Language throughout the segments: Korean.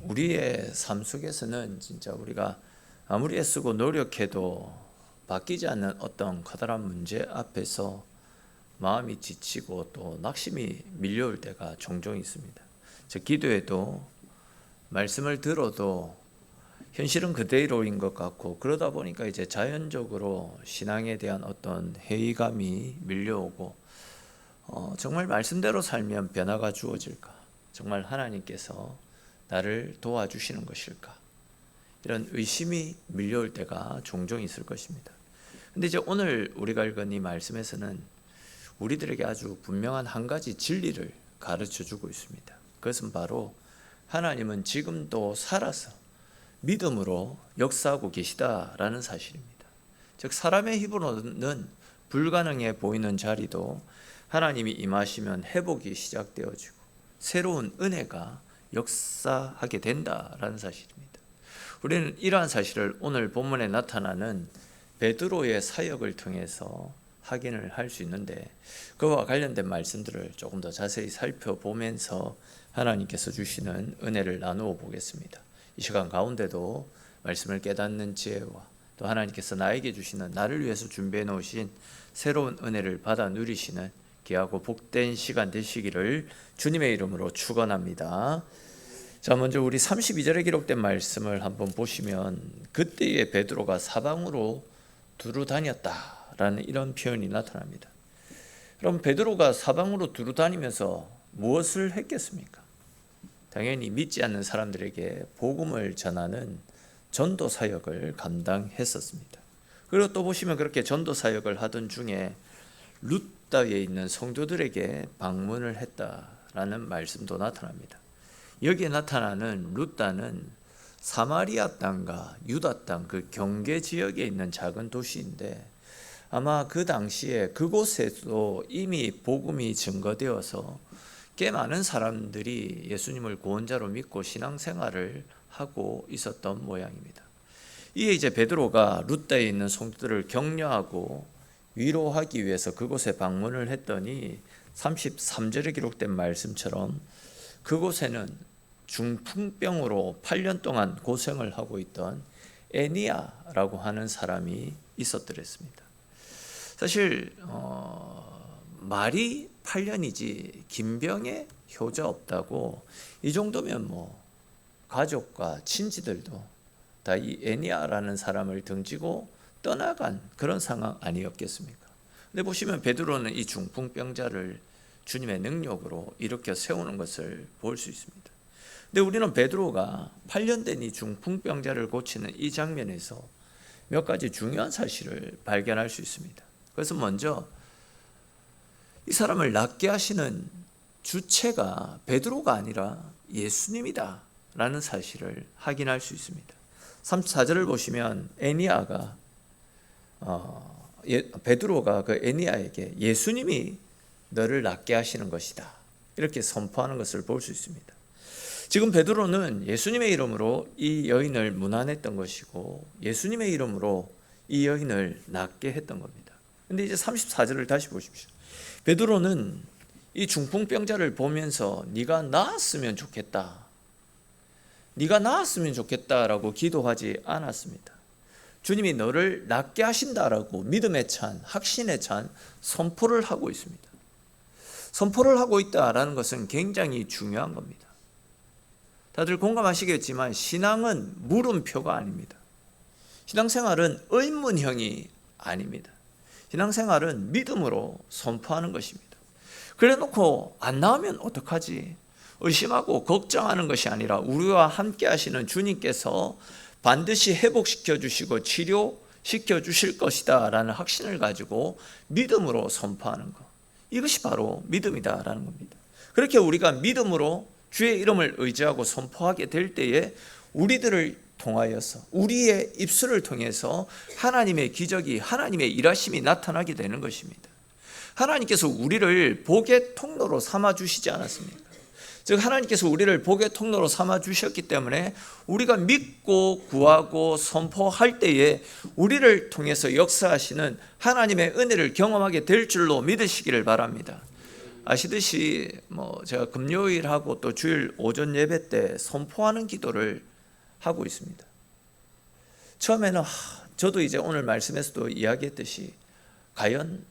우리의 삶 속에서는 진짜 우리가 아무리 애쓰고 노력해도 바뀌지 않는 어떤 커다란 문제 앞에서 마음이 지치고 또 낙심이 밀려올 때가 종종 있습니다. 저 기도에도 말씀을 들어도 현실은 그대로인 것 같고, 그러다 보니까 이제 자연적으로 신앙에 대한 어떤 회의감이 밀려오고, 정말 말씀대로 살면 변화가 주어질까? 정말 하나님께서 나를 도와주시는 것일까? 이런 의심이 밀려올 때가 종종 있을 것입니다. 근데 이제 오늘 우리가 읽은 이 말씀에서는 우리들에게 아주 분명한 한 가지 진리를 가르쳐 주고 있습니다. 그것은 바로 하나님은 지금도 살아서 믿음으로 역사하고 계시다라는 사실입니다. 즉 사람의 힘으로는 불가능해 보이는 자리도 하나님이 임하시면 회복이 시작되어지고 새로운 은혜가 역사하게 된다라는 사실입니다. 우리는 이러한 사실을 오늘 본문에 나타나는 베드로의 사역을 통해서 확인을 할 수 있는데, 그와 관련된 말씀들을 조금 더 자세히 살펴보면서 하나님께서 주시는 은혜를 나누어 보겠습니다. 이 시간 가운데도 말씀을 깨닫는 지혜와 또 하나님께서 나에게 주시는, 나를 위해서 준비해 놓으신 새로운 은혜를 받아 누리시는 귀하고 복된 시간 되시기를 주님의 이름으로 축원합니다. 자, 먼저 우리 32절에 기록된 말씀을 한번 보시면, 그때의 베드로가 사방으로 두루 다녔다라는 이런 표현이 나타납니다. 그럼 베드로가 사방으로 두루 다니면서 무엇을 했겠습니까? 당연히 믿지 않는 사람들에게 복음을 전하는 전도 사역을 감당했었습니다. 그리고 또 보시면 그렇게 전도 사역을 하던 중에 룻다에 있는 성도들에게 방문을 했다라는 말씀도 나타납니다. 여기에 나타나는 룻다는 사마리아 땅과 유다 땅 그 경계 지역에 있는 작은 도시인데, 아마 그 당시에 그곳에도 이미 복음이 증거되어서 꽤 많은 사람들이 예수님을 구원자로 믿고 신앙생활을 하고 있었던 모양입니다. 이에 이제 베드로가 룻다에 있는 성도들을 격려하고 위로하기 위해서 그곳에 방문을 했더니 33절에 기록된 말씀처럼 그곳에는 중풍병으로 8년 동안 고생을 하고 있던 애니야라고 하는 사람이 있었더랬습니다. 사실 말이 8년이지 긴병에 효자 없다고, 이 정도면 뭐 가족과 친지들도 다 이 애니야라는 사람을 등지고 떠나간 그런 상황 아니었겠습니까? 근데 보시면 베드로는 이 중풍병자를 주님의 능력으로 일으켜 세우는 것을 볼 수 있습니다. 근데 우리는 베드로가 8년 된 이 중풍병자를 고치는 이 장면에서 몇 가지 중요한 사실을 발견할 수 있습니다. 그래서 먼저 이 사람을 낫게 하시는 주체가 베드로가 아니라 예수님이다 라는 사실을 확인할 수 있습니다. 34절을 보시면 애니야가 베드로가 그 애니야에게 예수님이 너를 낫게 하시는 것이다 이렇게 선포하는 것을 볼 수 있습니다. 지금 베드로는 예수님의 이름으로 이 여인을 문안했던 것이고 예수님의 이름으로 이 여인을 낫게 했던 겁니다. 근데 이제 34절을 다시 보십시오. 베드로는 이 중풍병자를 보면서 네가 나았으면 좋겠다, 네가 나았으면 좋겠다라고 기도하지 않았습니다. 주님이 너를 낫게 하신다라고 믿음에 찬, 확신에 찬 선포를 하고 있습니다. 선포를 하고 있다라는 것은 굉장히 중요한 겁니다. 다들 공감하시겠지만 신앙은 물음표가 아닙니다. 신앙생활은 의문형이 아닙니다. 신앙생활은 믿음으로 선포하는 것입니다. 그래 놓고 안 나오면 어떡하지? 의심하고 걱정하는 것이 아니라 우리와 함께 하시는 주님께서 반드시 회복시켜 주시고 치료시켜 주실 것이다 라는 확신을 가지고 믿음으로 선포하는 것, 이것이 바로 믿음이다라는 겁니다. 그렇게 우리가 믿음으로 주의 이름을 의지하고 선포하게 될 때에 우리들을 통하여서, 우리의 입술을 통해서 하나님의 기적이, 하나님의 일하심이 나타나게 되는 것입니다. 하나님께서 우리를 복의 통로로 삼아 주시지 않았습니까? 즉 하나님께서 우리를 복의 통로로 삼아 주셨기 때문에 우리가 믿고 구하고 선포할 때에 우리를 통해서 역사하시는 하나님의 은혜를 경험하게 될 줄로 믿으시기를 바랍니다. 아시듯이 제가 금요일하고 또 주일 오전 예배 때 선포하는 기도를 하고 있습니다. 처음에는 저도 이제 오늘 말씀에서도 이야기했듯이 과연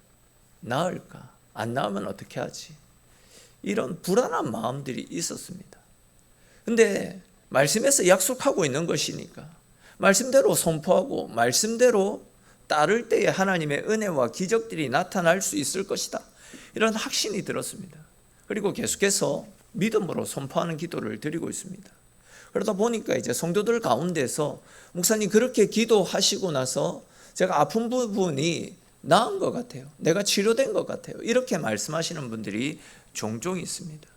나을까? 안 나으면 어떻게 하지? 이런 불안한 마음들이 있었습니다. 근데 말씀에서 약속하고 있는 것이니까 말씀대로 선포하고 말씀대로 따를 때에 하나님의 은혜와 기적들이 나타날 수 있을 것이다. 이런 확신이 들었습니다. 그리고 계속해서 믿음으로 선포하는 기도를 드리고 있습니다. 그러다 보니까 이제 성도들 가운데서 목사님 그렇게 기도하시고 나서 제가 아픈 부분이 나은 것 같아요. 내가 치료된 것 같아요. 이렇게 말씀하시는 분들이 종종 있습니다.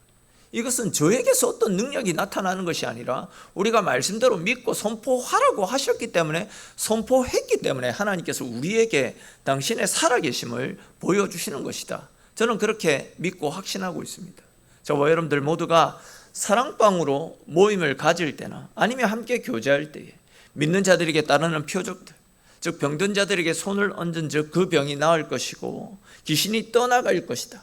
이것은 저에게서 어떤 능력이 나타나는 것이 아니라 우리가 말씀대로 믿고 선포하라고 하셨기 때문에, 선포했기 때문에 하나님께서 우리에게 당신의 살아계심을 보여주시는 것이다. 저는 그렇게 믿고 확신하고 있습니다. 저와 여러분들 모두가 사랑방으로 모임을 가질 때나 아니면 함께 교제할 때에 믿는 자들에게 따르는 표적들, 즉 병든 자들에게 손을 얹은 즉 그 병이 나을 것이고 귀신이 떠나갈 것이다.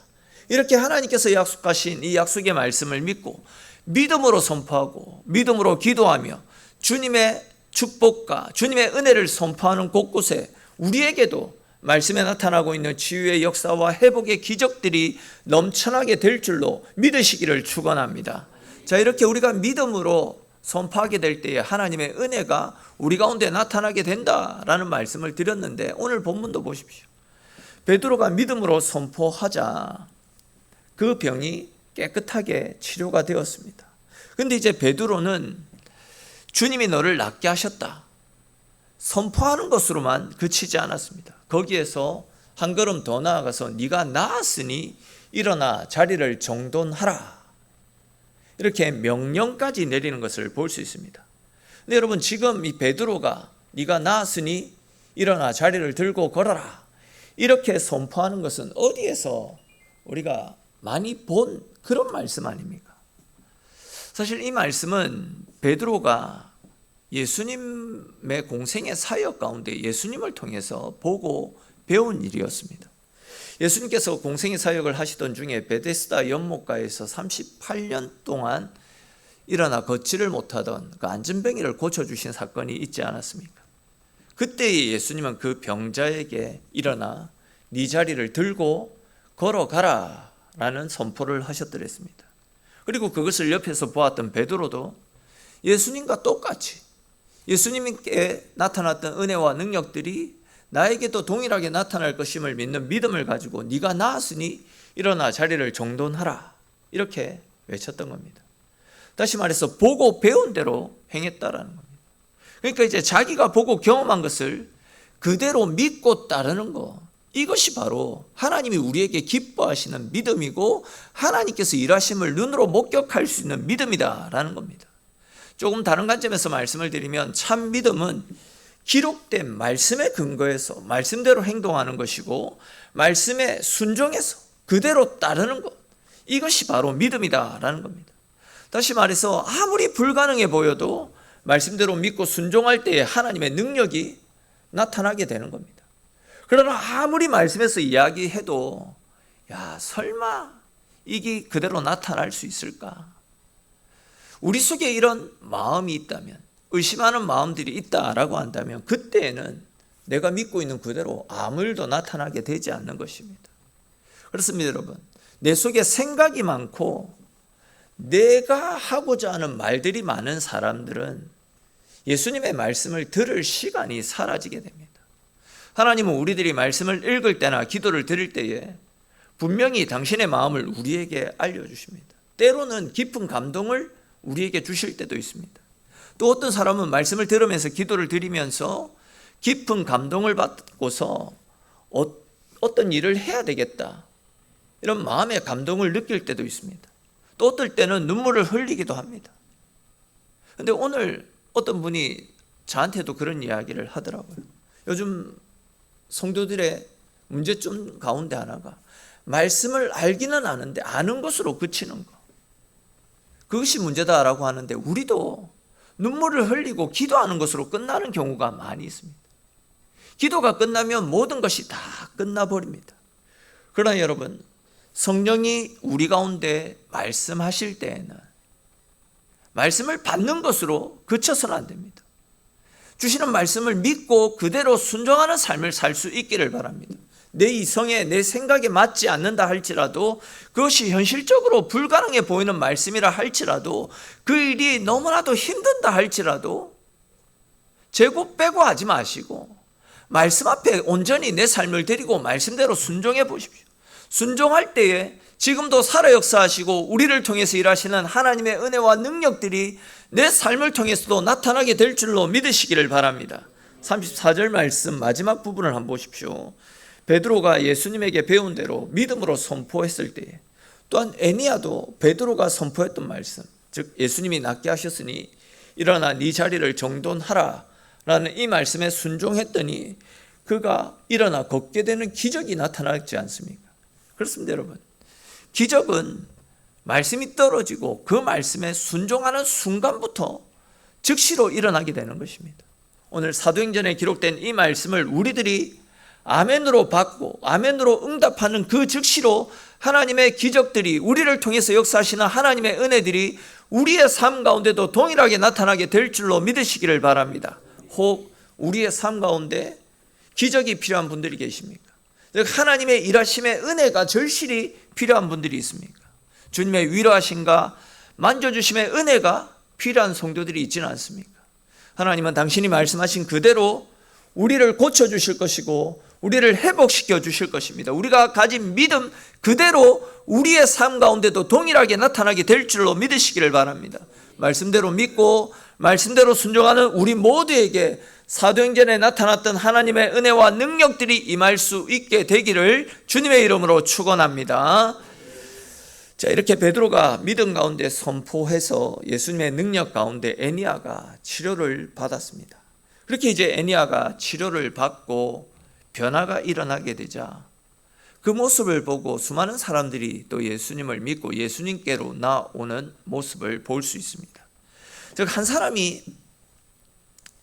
이렇게 하나님께서 약속하신 이 약속의 말씀을 믿고 믿음으로 선포하고 믿음으로 기도하며 주님의 축복과 주님의 은혜를 선포하는 곳곳에 우리에게도 말씀에 나타나고 있는 치유의 역사와 회복의 기적들이 넘쳐나게 될 줄로 믿으시기를 축원합니다. 자, 이렇게 우리가 믿음으로 선포하게 될 때에 하나님의 은혜가 우리 가운데 나타나게 된다라는 말씀을 드렸는데, 오늘 본문도 보십시오. 베드로가 믿음으로 선포하자 그 병이 깨끗하게 치료가 되었습니다. 그런데 이제 베드로는 주님이 너를 낫게 하셨다, 선포하는 것으로만 그치지 않았습니다. 거기에서 한 걸음 더 나아가서 네가 나았으니 일어나 자리를 정돈하라, 이렇게 명령까지 내리는 것을 볼 수 있습니다. 근데 여러분, 지금 이 베드로가 네가 나았으니 일어나 자리를 들고 걸어라 이렇게 선포하는 것은 어디에서 우리가 많이 본 그런 말씀 아닙니까? 사실 이 말씀은 베드로가 예수님의 공생의 사역 가운데 예수님을 통해서 보고 배운 일이었습니다. 예수님께서 공생의 사역을 하시던 중에 베데스다 연못가에서 38년 동안 일어나 걷지를 못하던 그 안진뱅이를 고쳐주신 사건이 있지 않았습니까? 그때 예수님은 그 병자에게 일어나 네 자리를 들고 걸어가라 라는 선포를 하셨더랬습니다. 그리고 그것을 옆에서 보았던 베드로도 예수님과 똑같이 예수님께 나타났던 은혜와 능력들이 나에게도 동일하게 나타날 것임을 믿는 믿음을 가지고 네가 나았으니 일어나 자리를 정돈하라 이렇게 외쳤던 겁니다. 다시 말해서 보고 배운 대로 행했다라는 겁니다. 그러니까 이제 자기가 보고 경험한 것을 그대로 믿고 따르는 것, 이것이 바로 하나님이 우리에게 기뻐하시는 믿음이고 하나님께서 일하심을 눈으로 목격할 수 있는 믿음이다라는 겁니다. 조금 다른 관점에서 말씀을 드리면 참 믿음은 기록된 말씀에 근거해서 말씀대로 행동하는 것이고 말씀에 순종해서 그대로 따르는 것, 이것이 바로 믿음이다라는 겁니다. 다시 말해서 아무리 불가능해 보여도 말씀대로 믿고 순종할 때에 하나님의 능력이 나타나게 되는 겁니다. 그러나 아무리 말씀에서 이야기해도 야, 설마 이게 그대로 나타날 수 있을까? 우리 속에 이런 마음이 있다면, 의심하는 마음들이 있다라고 한다면 그때에는 내가 믿고 있는 그대로 아무 일도 나타나게 되지 않는 것입니다. 그렇습니다, 여러분. 내 속에 생각이 많고 내가 하고자 하는 말들이 많은 사람들은 예수님의 말씀을 들을 시간이 사라지게 됩니다. 하나님은 우리들이 말씀을 읽을 때나 기도를 드릴 때에 분명히 당신의 마음을 우리에게 알려주십니다. 때로는 깊은 감동을 우리에게 주실 때도 있습니다. 또 어떤 사람은 말씀을 들으면서 기도를 드리면서 깊은 감동을 받고서 어떤 일을 해야 되겠다, 이런 마음의 감동을 느낄 때도 있습니다. 또 어떨 때는 눈물을 흘리기도 합니다. 그런데 오늘 어떤 분이 저한테도 그런 이야기를 하더라고요. 요즘 성도들의 문제점 가운데 하나가 말씀을 알기는 아는데 아는 것으로 그치는 것, 그것이 문제다라고 하는데 우리도 눈물을 흘리고 기도하는 것으로 끝나는 경우가 많이 있습니다. 기도가 끝나면 모든 것이 다 끝나버립니다. 그러나 여러분, 성령이 우리 가운데 말씀하실 때에는 말씀을 받는 것으로 그쳐서는 안 됩니다. 주시는 말씀을 믿고 그대로 순종하는 삶을 살 수 있기를 바랍니다. 내 이성에 내 생각에 맞지 않는다 할지라도, 그것이 현실적으로 불가능해 보이는 말씀이라 할지라도, 그 일이 너무나도 힘든다 할지라도 재고 빼고 하지 마시고 말씀 앞에 온전히 내 삶을 드리고 말씀대로 순종해 보십시오. 순종할 때에 지금도 살아 역사하시고 우리를 통해서 일하시는 하나님의 은혜와 능력들이 내 삶을 통해서도 나타나게 될 줄로 믿으시기를 바랍니다. 34절 말씀 마지막 부분을 한번 보십시오. 베드로가 예수님에게 배운 대로 믿음으로 선포했을 때에, 또한 에니야도 베드로가 선포했던 말씀, 즉 예수님이 낫게 하셨으니 일어나 네 자리를 정돈하라 라는 이 말씀에 순종했더니 그가 일어나 걷게 되는 기적이 나타났지 않습니까? 그렇습니다, 여러분. 기적은 말씀이 떨어지고 그 말씀에 순종하는 순간부터 즉시로 일어나게 되는 것입니다. 오늘 사도행전에 기록된 이 말씀을 우리들이 아멘으로 받고 아멘으로 응답하는 그 즉시로 하나님의 기적들이, 우리를 통해서 역사하시는 하나님의 은혜들이 우리의 삶 가운데도 동일하게 나타나게 될 줄로 믿으시기를 바랍니다. 혹 우리의 삶 가운데 기적이 필요한 분들이 계십니까? 하나님의 일하심의 은혜가 절실히 필요한 분들이 있습니까? 주님의 위로하심과 만져주심의 은혜가 필요한 성도들이 있지는 않습니까? 하나님은 당신이 말씀하신 그대로 우리를 고쳐주실 것이고 우리를 회복시켜 주실 것입니다. 우리가 가진 믿음 그대로 우리의 삶 가운데도 동일하게 나타나게 될 줄로 믿으시기를 바랍니다. 말씀대로 믿고 말씀대로 순종하는 우리 모두에게 사도행전에 나타났던 하나님의 은혜와 능력들이 임할 수 있게 되기를 주님의 이름으로 축원합니다. 자, 이렇게 베드로가 믿음 가운데 선포해서 예수님의 능력 가운데 에니야가 치료를 받았습니다. 그렇게 이제 에니야가 치료를 받고 변화가 일어나게 되자 그 모습을 보고 수많은 사람들이 또 예수님을 믿고 예수님께로 나오는 모습을 볼 수 있습니다. 즉, 한 사람이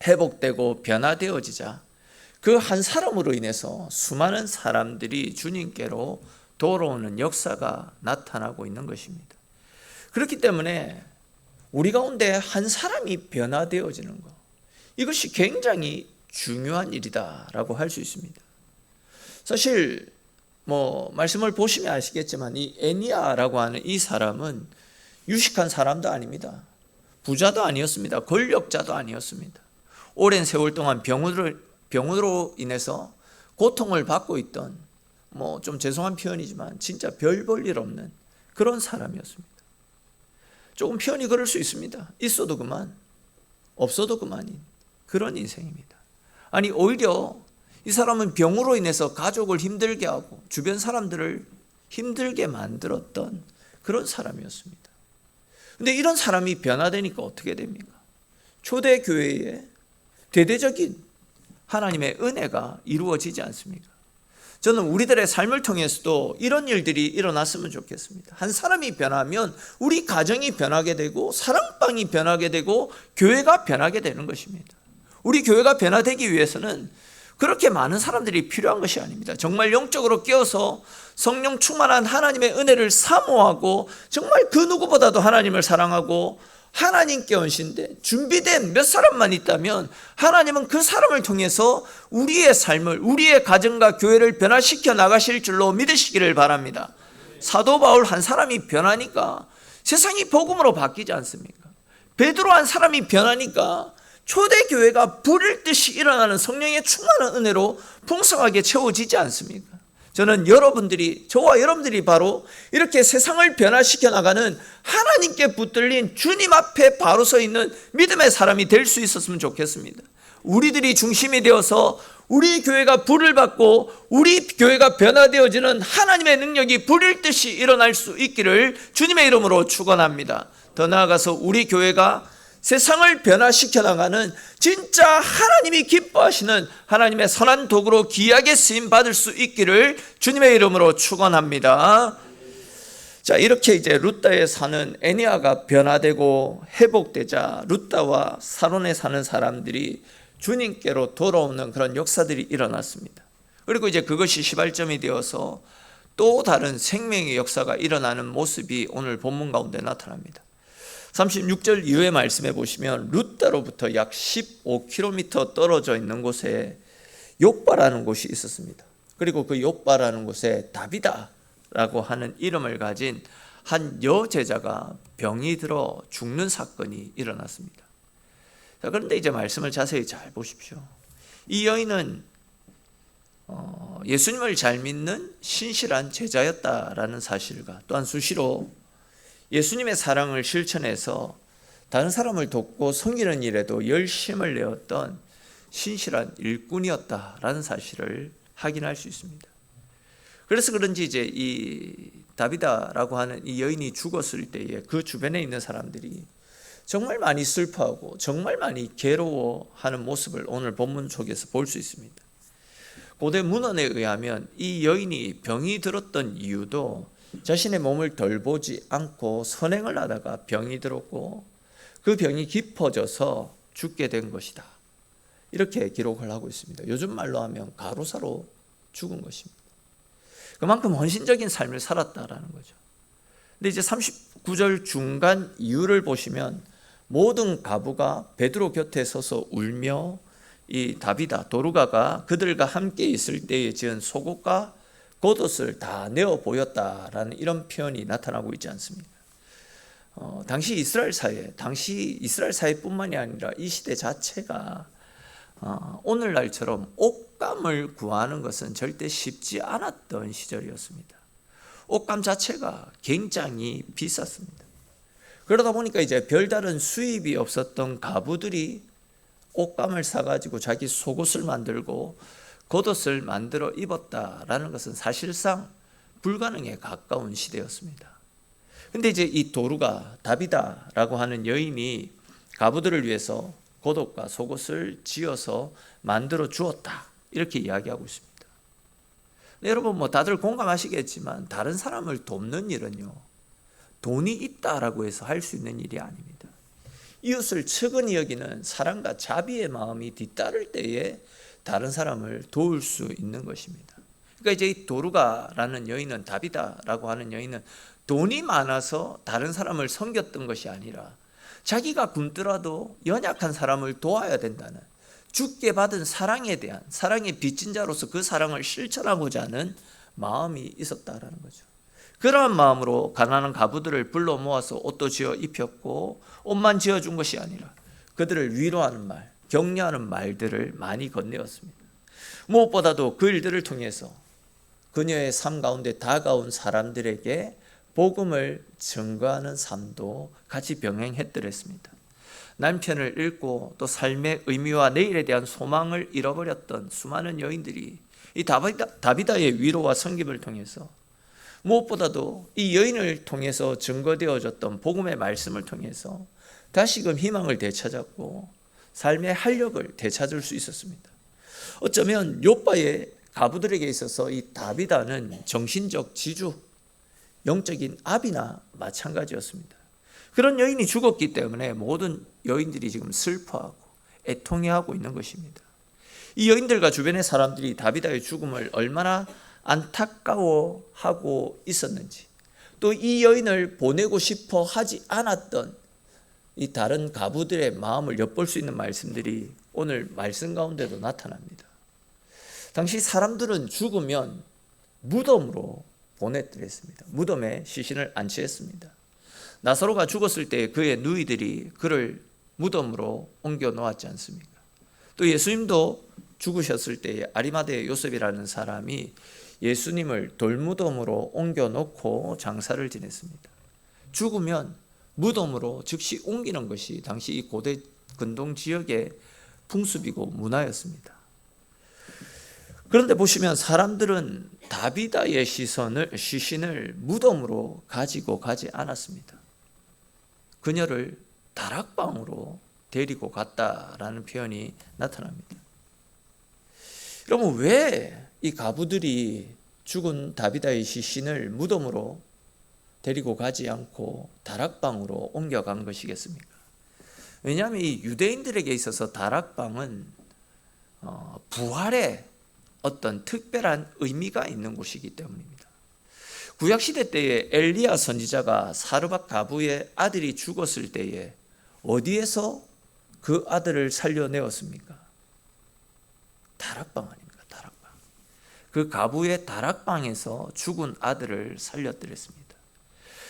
회복되고 변화되어지자 그 한 사람으로 인해서 수많은 사람들이 주님께로 돌아오는 역사가 나타나고 있는 것입니다. 그렇기 때문에 우리 가운데 한 사람이 변화되어지는 것, 이것이 굉장히 중요한 일이다라고 할 수 있습니다. 사실 말씀을 보시면 아시겠지만 이 에니야라고 하는 이 사람은 유식한 사람도 아닙니다. 부자도 아니었습니다. 권력자도 아니었습니다. 오랜 세월 동안 병으로 인해서 고통을 받고 있던, 좀 죄송한 표현이지만 진짜 별 볼 일 없는 그런 사람이었습니다. 조금 표현이 그럴 수 있습니다. 있어도 그만, 없어도 그만인 그런 인생입니다. 아니, 오히려 이 사람은 병으로 인해서 가족을 힘들게 하고 주변 사람들을 힘들게 만들었던 그런 사람이었습니다. 근데 이런 사람이 변화되니까 어떻게 됩니까? 초대교회에 대대적인 하나님의 은혜가 이루어지지 않습니까? 저는 우리들의 삶을 통해서도 이런 일들이 일어났으면 좋겠습니다. 한 사람이 변하면 우리 가정이 변하게 되고 사랑방이 변하게 되고 교회가 변하게 되는 것입니다. 우리 교회가 변화되기 위해서는 그렇게 많은 사람들이 필요한 것이 아닙니다. 정말 영적으로 깨어서 성령 충만한 하나님의 은혜를 사모하고 정말 그 누구보다도 하나님을 사랑하고 하나님께 헌신된 준비된 몇 사람만 있다면 하나님은 그 사람을 통해서 우리의 삶을, 우리의 가정과 교회를 변화시켜 나가실 줄로 믿으시기를 바랍니다. 사도 바울 한 사람이 변하니까 세상이 복음으로 바뀌지 않습니까? 베드로 한 사람이 변하니까 초대교회가 불일 듯이 일어나는 성령의 충만한 은혜로 풍성하게 채워지지 않습니까? 저는 저와 여러분들이 바로 이렇게 세상을 변화시켜 나가는 하나님께 붙들린 주님 앞에 바로 서 있는 믿음의 사람이 될 수 있었으면 좋겠습니다. 우리들이 중심이 되어서 우리 교회가 불을 받고 우리 교회가 변화되어지는 하나님의 능력이 불일 듯이 일어날 수 있기를 주님의 이름으로 축원합니다. 더 나아가서 우리 교회가 세상을 변화시켜 나가는 진짜 하나님이 기뻐하시는 하나님의 선한 도구로 귀하게 쓰임 받을 수 있기를 주님의 이름으로 축원합니다. 자, 이렇게 이제 룻다에 사는 에니야가 변화되고 회복되자 룻다와 사론에 사는 사람들이 주님께로 돌아오는 그런 역사들이 일어났습니다. 그리고 이제 그것이 시발점이 되어서 또 다른 생명의 역사가 일어나는 모습이 오늘 본문 가운데 나타납니다. 36절 이후의 말씀에 보시면 룻다로부터 약 15km 떨어져 있는 곳에 욥바라는 곳이 있었습니다. 그리고 그 욥바라는 곳에 다비다라고 하는 이름을 가진 한 여제자가 병이 들어 죽는 사건이 일어났습니다. 자, 그런데 이제 말씀을 자세히 잘 보십시오. 이 여인은 예수님을 잘 믿는 신실한 제자였다라는 사실과 또한 수시로 예수님의 사랑을 실천해서 다른 사람을 돕고 섬기는 일에도 열심을 내었던 신실한 일꾼이었다라는 사실을 확인할 수 있습니다. 그래서 그런지 이제 이 다비다라고 하는 이 여인이 죽었을 때에 그 주변에 있는 사람들이 정말 많이 슬퍼하고 정말 많이 괴로워하는 모습을 오늘 본문 속에서 볼 수 있습니다. 고대 문헌에 의하면 이 여인이 병이 들었던 이유도 자신의 몸을 돌보지 않고 선행을 하다가 병이 들었고 그 병이 깊어져서 죽게 된 것이다, 이렇게 기록을 하고 있습니다. 요즘 말로 하면 가로사로 죽은 것입니다. 그만큼 헌신적인 삶을 살았다라는 거죠. 근데 이제 39절 중간 이유를 보시면 모든 가부가 베드로 곁에 서서 울며 이 다비다 도르가가 그들과 함께 있을 때에 지은 속옷과 겉옷을 다 내어 보였다라는 이런 표현이 나타나고 있지 않습니까? 당시 이스라엘 사회뿐만이 아니라 이 시대 자체가 오늘날처럼 옷감을 구하는 것은 절대 쉽지 않았던 시절이었습니다. 옷감 자체가 굉장히 비쌌습니다. 그러다 보니까 이제 별다른 수입이 없었던 가부들이 옷감을 사가지고 자기 속옷을 만들고 겉옷을 만들어 입었다라는 것은 사실상 불가능에 가까운 시대였습니다. 근데 이제 이 도루가 다비다라고 하는 여인이 가부들을 위해서 겉옷과 속옷을 지어서 만들어 주었다, 이렇게 이야기하고 있습니다. 네, 여러분 다들 공감하시겠지만 다른 사람을 돕는 일은요, 돈이 있다라고 해서 할 수 있는 일이 아닙니다. 이웃을 측은히 여기는 사랑과 자비의 마음이 뒤따를 때에 다른 사람을 도울 수 있는 것입니다. 그러니까 이제 이 도루가라는 여인은, 다비다라고 하는 여인은 돈이 많아서 다른 사람을 섬겼던 것이 아니라 자기가 굶더라도 연약한 사람을 도와야 된다는, 주께 받은 사랑에 대한, 사랑의 빚진 자로서 그 사랑을 실천하고자 하는 마음이 있었다라는 거죠. 그러한 마음으로 가난한 가부들을 불러 모아서 옷도 지어 입혔고 옷만 지어준 것이 아니라 그들을 위로하는 말, 격려하는 말들을 많이 건네었습니다. 무엇보다도 그 일들을 통해서 그녀의 삶 가운데 다가온 사람들에게 복음을 증거하는 삶도 같이 병행했더랬습니다. 남편을 잃고 또 삶의 의미와 내일에 대한 소망을 잃어버렸던 수많은 여인들이 이 다비다의 위로와 섬김을 통해서, 무엇보다도 이 여인을 통해서 증거되어졌던 복음의 말씀을 통해서 다시금 희망을 되찾았고 삶의 활력을 되찾을 수 있었습니다. 어쩌면 욥바의 가부들에게 있어서 이 다비다는 정신적 지주, 영적인 아비나 마찬가지였습니다. 그런 여인이 죽었기 때문에 모든 여인들이 지금 슬퍼하고 애통해하고 있는 것입니다. 이 여인들과 주변의 사람들이 다비다의 죽음을 얼마나 안타까워하고 있었는지, 또 이 여인을 보내고 싶어 하지 않았던 이 다른 가부들의 마음을 엿볼 수 있는 말씀들이 오늘 말씀 가운데도 나타납니다. 당시 사람들은 죽으면 무덤으로 보내드렸습니다. 무덤에 시신을 안치했습니다. 나사로가 죽었을 때 그의 누이들이 그를 무덤으로 옮겨 놓았지 않습니까? 또 예수님도 죽으셨을 때 아리마대 요셉이라는 사람이 예수님을 돌무덤으로 옮겨 놓고 장사를 지냈습니다. 죽으면 무덤으로 즉시 옮기는 것이 당시 이 고대 근동 지역의 풍습이고 문화였습니다. 그런데 보시면 사람들은 다비다의 시신을 무덤으로 가지고 가지 않았습니다. 그녀를 다락방으로 데리고 갔다라는 표현이 나타납니다. 여러분, 왜 이 가부들이 죽은 다비다의 시신을 무덤으로 데리고 가지 않고 다락방으로 옮겨간 것이겠습니까? 왜냐하면 이 유대인들에게 있어서 다락방은 부활의 어떤 특별한 의미가 있는 곳이기 때문입니다. 구약시대 때에 엘리야 선지자가 사르밧 가부의 아들이 죽었을 때에 어디에서 그 아들을 살려내었습니까? 다락방 아닙니까? 다락방. 그 가부의 다락방에서 죽은 아들을 살려드렸습니다.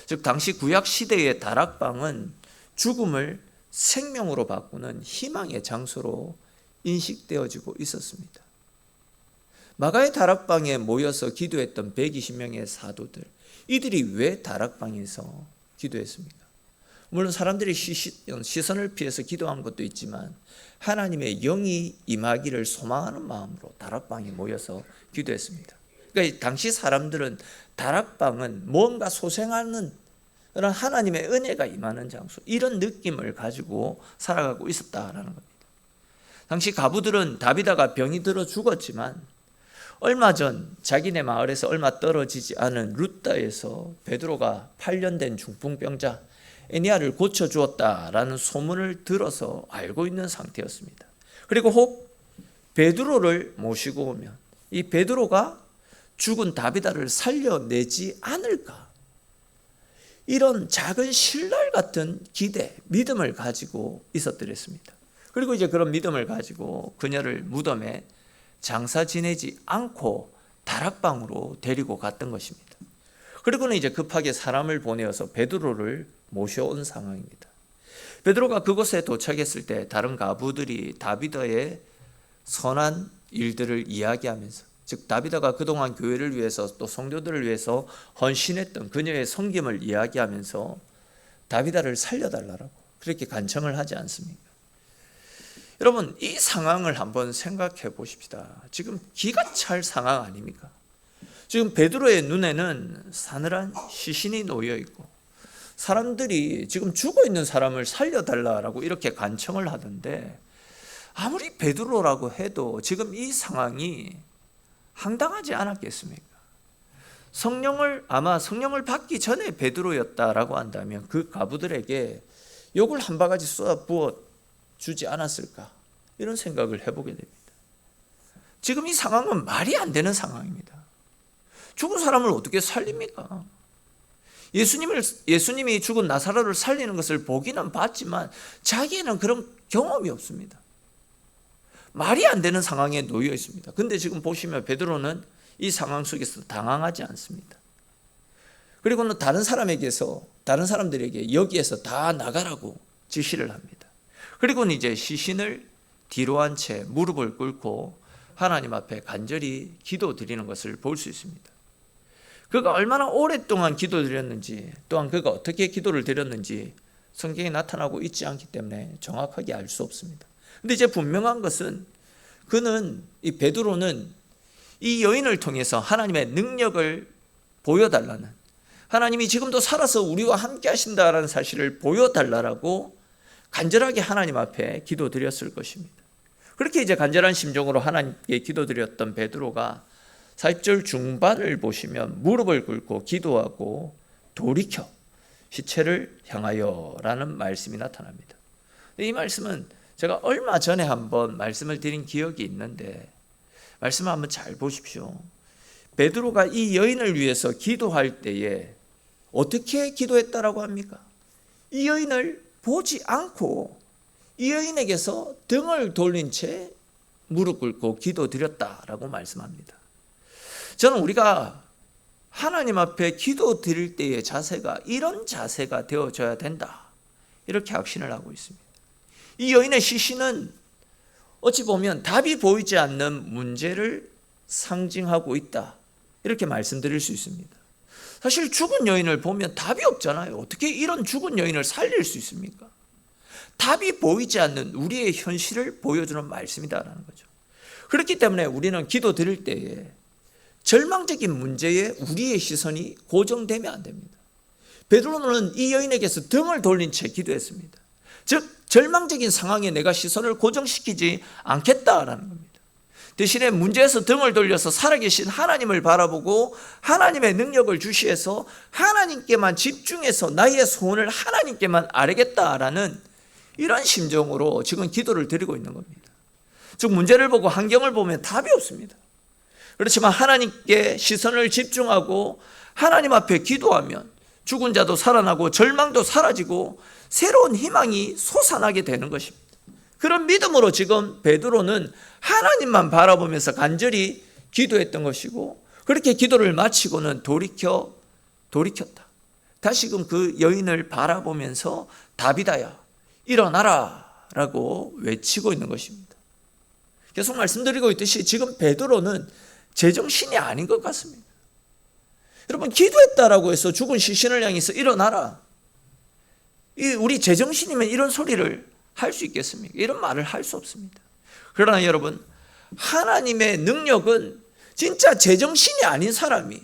즉 당시 구약시대의 다락방은 죽음을 생명으로 바꾸는 희망의 장소로 인식되어지고 있었습니다. 마가의 다락방에 모여서 기도했던 120명의 사도들, 이들이 왜 다락방에서 기도했습니까? 물론 사람들이 시선을 피해서 기도한 것도 있지만 하나님의 영이 임하기를 소망하는 마음으로 다락방에 모여서 기도했습니다. 그러니까 당시 사람들은 다락방은 뭔가 소생하는 그런 하나님의 은혜가 임하는 장소, 이런 느낌을 가지고 살아가고 있었다라는 겁니다. 당시 가부들은 다비다가 병이 들어 죽었지만 얼마 전 자기네 마을에서 얼마 떨어지지 않은 루다에서 베드로가 8년 된 중풍병자 에니야를 고쳐주었다라는 소문을 들어서 알고 있는 상태였습니다. 그리고 혹 베드로를 모시고 오면 이 베드로가 죽은 다비다를 살려내지 않을까, 이런 작은 신랄 같은 기대, 믿음을 가지고 있었더랬습니다. 그리고 이제 그런 믿음을 가지고 그녀를 무덤에 장사 지내지 않고 다락방으로 데리고 갔던 것입니다. 그리고는 이제 급하게 사람을 보내어서 베드로를 모셔온 상황입니다. 베드로가 그곳에 도착했을 때 다른 가부들이 다비다의 선한 일들을 이야기하면서, 즉 다비다가 그동안 교회를 위해서 또 성도들을 위해서 헌신했던 그녀의 섬김을 이야기하면서 다비다를 살려달라고 그렇게 간청을 하지 않습니까? 여러분, 이 상황을 한번 생각해 보십시다. 지금 기가 찰 상황 아닙니까? 지금 베드로의 눈에는 사늘한 시신이 놓여 있고 사람들이 지금 죽어 있는 사람을 살려달라고 이렇게 간청을 하던데, 아무리 베드로라고 해도 지금 이 상황이 황당하지 않았겠습니까? 아마 성령을 받기 전에 베드로였다라고 한다면 그 가부들에게 욕을 한 바가지 쏟아 부어 주지 않았을까, 이런 생각을 해보게 됩니다. 지금 이 상황은 말이 안 되는 상황입니다. 죽은 사람을 어떻게 살립니까? 예수님이 죽은 나사로를 살리는 것을 보기는 봤지만 자기에는 그런 경험이 없습니다. 말이 안 되는 상황에 놓여 있습니다. 근데 지금 보시면 베드로는 이 상황 속에서 당황하지 않습니다. 그리고는 다른 사람들에게 여기에서 다 나가라고 지시를 합니다. 그리고는 이제 시신을 뒤로 한 채 무릎을 꿇고 하나님 앞에 간절히 기도드리는 것을 볼 수 있습니다. 그가 얼마나 오랫동안 기도드렸는지, 또한 그가 어떻게 기도를 드렸는지 성경에 나타나고 있지 않기 때문에 정확하게 알 수 없습니다. 근데 이제 분명한 것은 이 베드로는 이 여인을 통해서 하나님의 능력을 보여달라는, 하나님이 지금도 살아서 우리와 함께 하신다라는 사실을 보여달라고 간절하게 하나님 앞에 기도드렸을 것입니다. 그렇게 이제 간절한 심정으로 하나님께 기도드렸던 베드로가 40절 중반을 보시면 무릎을 꿇고 기도하고 돌이켜 시체를 향하여 라는 말씀이 나타납니다. 이 말씀은 제가 얼마 전에 한번 말씀을 드린 기억이 있는데, 말씀을 한번 잘 보십시오. 베드로가 이 여인을 위해서 기도할 때에 어떻게 기도했다라고 합니까? 이 여인을 보지 않고 이 여인에게서 등을 돌린 채 무릎 꿇고 기도드렸다라고 말씀합니다. 저는 우리가 하나님 앞에 기도 드릴 때의 자세가 이런 자세가 되어져야 된다, 이렇게 확신을 하고 있습니다. 이 여인의 시신은 어찌 보면 답이 보이지 않는 문제를 상징하고 있다, 이렇게 말씀드릴 수 있습니다. 사실 죽은 여인을 보면 답이 없잖아요. 어떻게 이런 죽은 여인을 살릴 수 있습니까? 답이 보이지 않는 우리의 현실을 보여주는 말씀이다라는 거죠. 그렇기 때문에 우리는 기도 드릴 때에 절망적인 문제에 우리의 시선이 고정되면 안 됩니다. 베드로는 이 여인에게서 등을 돌린 채 기도했습니다. 즉 절망적인 상황에 내가 시선을 고정시키지 않겠다라는 겁니다. 대신에 문제에서 등을 돌려서 살아계신 하나님을 바라보고 하나님의 능력을 주시해서 하나님께만 집중해서 나의 소원을 하나님께만 아뢰겠다라는 이런 심정으로 지금 기도를 드리고 있는 겁니다. 즉 문제를 보고 환경을 보면 답이 없습니다. 그렇지만 하나님께 시선을 집중하고 하나님 앞에 기도하면 죽은 자도 살아나고 절망도 사라지고 새로운 희망이 솟아나게 되는 것입니다. 그런 믿음으로 지금 베드로는 하나님만 바라보면서 간절히 기도했던 것이고, 그렇게 기도를 마치고는 돌이켰다. 다시금 그 여인을 바라보면서 다비다야 일어나라 라고 외치고 있는 것입니다. 계속 말씀드리고 있듯이 지금 베드로는 제정신이 아닌 것 같습니다. 여러분, 기도했다라고 해서 죽은 시신을 향해서 일어나라, 우리 제정신이면 이런 소리를 할 수 있겠습니까? 이런 말을 할 수 없습니다. 그러나 여러분, 하나님의 능력은 진짜 제정신이 아닌 사람이,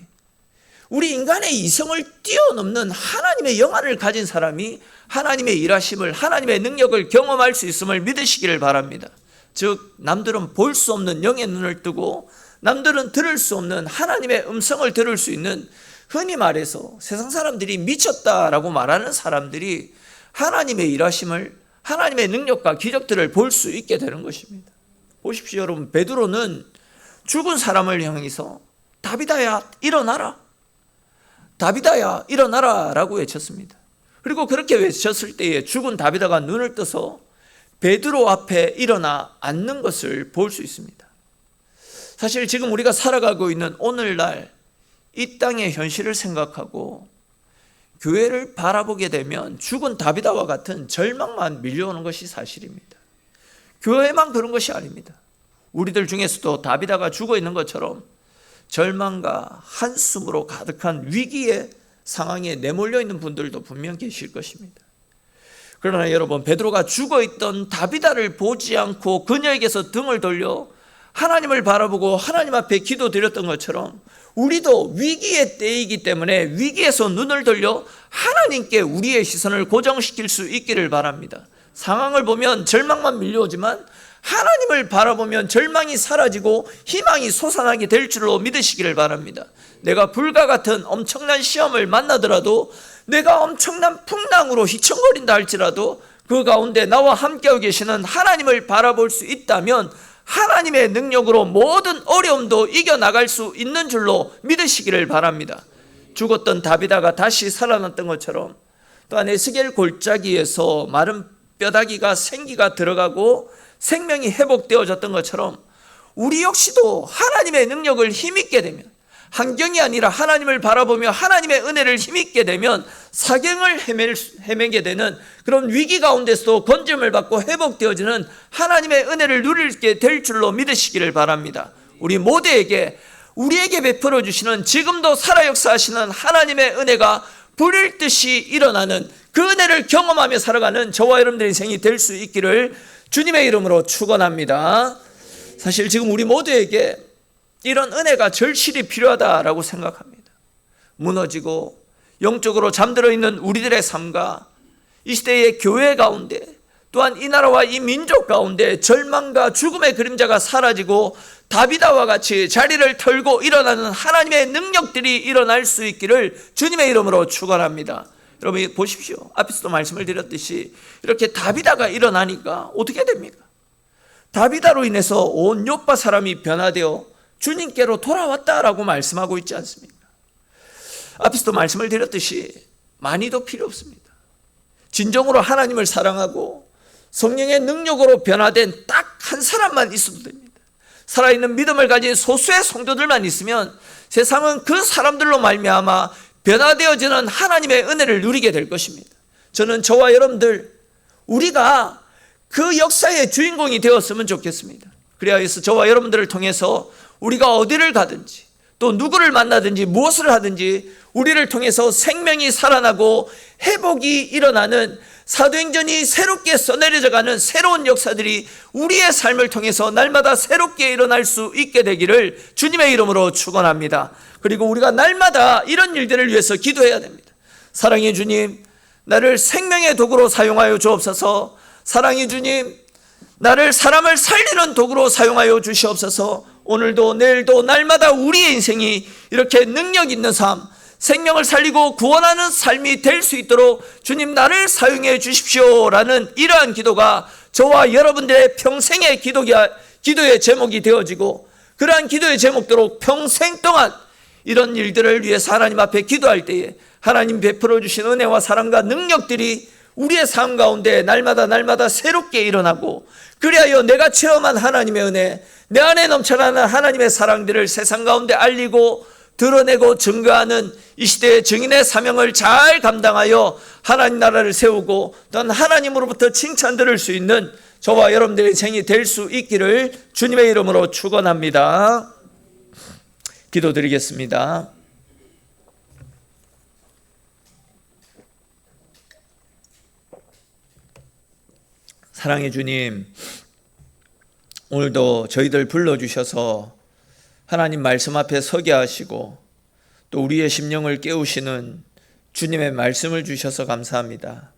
우리 인간의 이성을 뛰어넘는 하나님의 영안을 가진 사람이 하나님의 일하심을, 하나님의 능력을 경험할 수 있음을 믿으시기를 바랍니다. 즉, 남들은 볼 수 없는 영의 눈을 뜨고 남들은 들을 수 없는 하나님의 음성을 들을 수 있는, 흔히 말해서 세상 사람들이 미쳤다라고 말하는 사람들이 하나님의 일하심을, 하나님의 능력과 기적들을 볼 수 있게 되는 것입니다. 보십시오, 여러분. 베드로는 죽은 사람을 향해서 다비다야 일어나라, 다비다야 일어나라 라고 외쳤습니다. 그리고 그렇게 외쳤을 때에 죽은 다비다가 눈을 떠서 베드로 앞에 일어나 앉는 것을 볼 수 있습니다. 사실 지금 우리가 살아가고 있는 오늘날 이 땅의 현실을 생각하고 교회를 바라보게 되면 죽은 다비다와 같은 절망만 밀려오는 것이 사실입니다. 교회만 그런 것이 아닙니다. 우리들 중에서도 다비다가 죽어 있는 것처럼 절망과 한숨으로 가득한 위기의 상황에 내몰려 있는 분들도 분명 계실 것입니다. 그러나 여러분, 베드로가 죽어 있던 다비다를 보지 않고 그녀에게서 등을 돌려 하나님을 바라보고 하나님 앞에 기도드렸던 것처럼 우리도 위기의 때이기 때문에 위기에서 눈을 돌려 하나님께 우리의 시선을 고정시킬 수 있기를 바랍니다. 상황을 보면 절망만 밀려오지만 하나님을 바라보면 절망이 사라지고 희망이 솟아나게 될 줄로 믿으시기를 바랍니다. 내가 불과 같은 엄청난 시험을 만나더라도, 내가 엄청난 풍랑으로 휘청거린다 할지라도 그 가운데 나와 함께하고 계시는 하나님을 바라볼 수 있다면 하나님의 능력으로 모든 어려움도 이겨나갈 수 있는 줄로 믿으시기를 바랍니다. 죽었던 다비다가 다시 살아났던 것처럼, 또한 에스겔 골짜기에서 마른 뼈다귀가 생기가 들어가고 생명이 회복되어졌던 것처럼 우리 역시도 하나님의 능력을 힘있게 되면, 환경이 아니라 하나님을 바라보며 하나님의 은혜를 힘있게 되면 사경을 헤매게 되는 그런 위기 가운데서도 건짐을 받고 회복되어지는 하나님의 은혜를 누리게 될 줄로 믿으시기를 바랍니다. 우리 모두에게, 우리에게 베풀어 주시는, 지금도 살아 역사하시는 하나님의 은혜가 불일 듯이 일어나는 그 은혜를 경험하며 살아가는 저와 여러분들의 인생이 될 수 있기를 주님의 이름으로 축원합니다. 사실 지금 우리 모두에게 이런 은혜가 절실히 필요하다라고 생각합니다. 무너지고 영적으로 잠들어 있는 우리들의 삶과 이 시대의 교회 가운데, 또한 이 나라와 이 민족 가운데 절망과 죽음의 그림자가 사라지고 다비다와 같이 자리를 털고 일어나는 하나님의 능력들이 일어날 수 있기를 주님의 이름으로 축원합니다. 여러분 보십시오. 앞에서도 말씀을 드렸듯이 이렇게 다비다가 일어나니까 어떻게 됩니까? 다비다로 인해서 온 요파 사람이 변화되어 주님께로 돌아왔다라고 말씀하고 있지 않습니까? 앞에서도 말씀을 드렸듯이 많이도 필요 없습니다. 진정으로 하나님을 사랑하고 성령의 능력으로 변화된 딱 한 사람만 있어도 됩니다. 살아있는 믿음을 가진 소수의 성도들만 있으면 세상은 그 사람들로 말미암아 변화되어지는 하나님의 은혜를 누리게 될 것입니다. 저는 저와 여러분들, 우리가 그 역사의 주인공이 되었으면 좋겠습니다. 그래야 해서 저와 여러분들을 통해서 우리가 어디를 가든지 또 누구를 만나든지 무엇을 하든지 우리를 통해서 생명이 살아나고 회복이 일어나는, 사도행전이 새롭게 써내려져가는 새로운 역사들이 우리의 삶을 통해서 날마다 새롭게 일어날 수 있게 되기를 주님의 이름으로 축원합니다. 그리고 우리가 날마다 이런 일들을 위해서 기도해야 됩니다. 사랑의 주님, 나를 생명의 도구로 사용하여 주옵소서. 사랑의 주님, 나를 사람을 살리는 도구로 사용하여 주시옵소서. 오늘도 내일도 날마다 우리의 인생이 이렇게 능력 있는 삶, 생명을 살리고 구원하는 삶이 될 수 있도록 주님 나를 사용해 주십시오라는 이러한 기도가 저와 여러분들의 평생의 기도의 제목이 되어지고, 그러한 기도의 제목대로 평생 동안 이런 일들을 위해서 하나님 앞에 기도할 때에 하나님 베풀어 주신 은혜와 사랑과 능력들이 우리의 삶 가운데 날마다 새롭게 일어나고, 그리하여 내가 체험한 하나님의 은혜, 내 안에 넘쳐나는 하나님의 사랑들을 세상 가운데 알리고 드러내고 증거하는 이 시대의 증인의 사명을 잘 감당하여 하나님 나라를 세우고 또한 하나님으로부터 칭찬 들을 수 있는 저와 여러분들의 생이 될 수 있기를 주님의 이름으로 축원합니다. 기도드리겠습니다. 사랑의 주님, 오늘도 저희들 불러주셔서 하나님 말씀 앞에 서게 하시고 또 우리의 심령을 깨우시는 주님의 말씀을 주셔서 감사합니다.